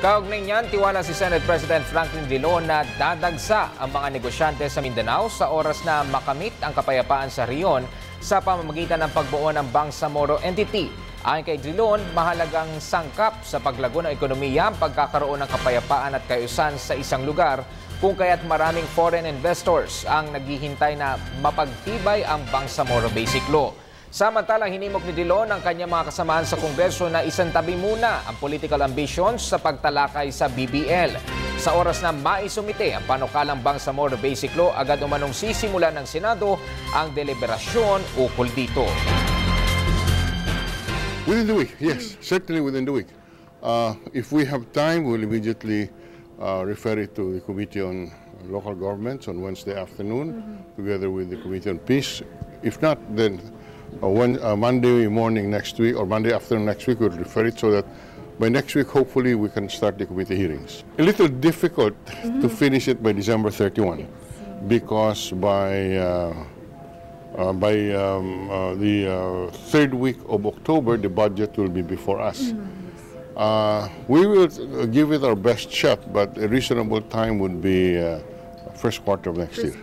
Kaugnay niyan, tiwala si Senate President Franklin Drilon na dadagsa ang mga negosyante sa Mindanao sa oras na makamit ang kapayapaan sa rehiyon sa pamamagitan ng pagbuo ng Bangsamoro Entity. Ayon kay Drilon, mahalagang sangkap sa paglago ng ekonomiya ang pagkakaroon ng kapayapaan at kaayusan sa isang lugar, kung kaya't maraming foreign investors ang naghihintay na mapagtibay ang Bangsamoro Basic Law. Samantalang hinimok ni Drilon ang kanyang mga kasamahan sa Kongreso na isantabi muna ang political ambitions sa pagtalakay sa BBL. Sa oras na maisumite ang panukalang Bangsamoro Basic Law, agad umanong sisimulan ng Senado ang deliberasyon ukol dito. Within the week, yes, certainly within the week. If we have time, we'll immediately refer it to the Committee on Local Governments on Wednesday afternoon, together with the Committee on Peace. If not, then Monday morning next week or Monday afternoon next week, we'll refer it so that by next week, hopefully, we can start the committee hearings. A little difficult to finish it by December 31 because by the third week of October, the budget will be before us. We will give it our best shot, but a reasonable time would be first quarter of next year.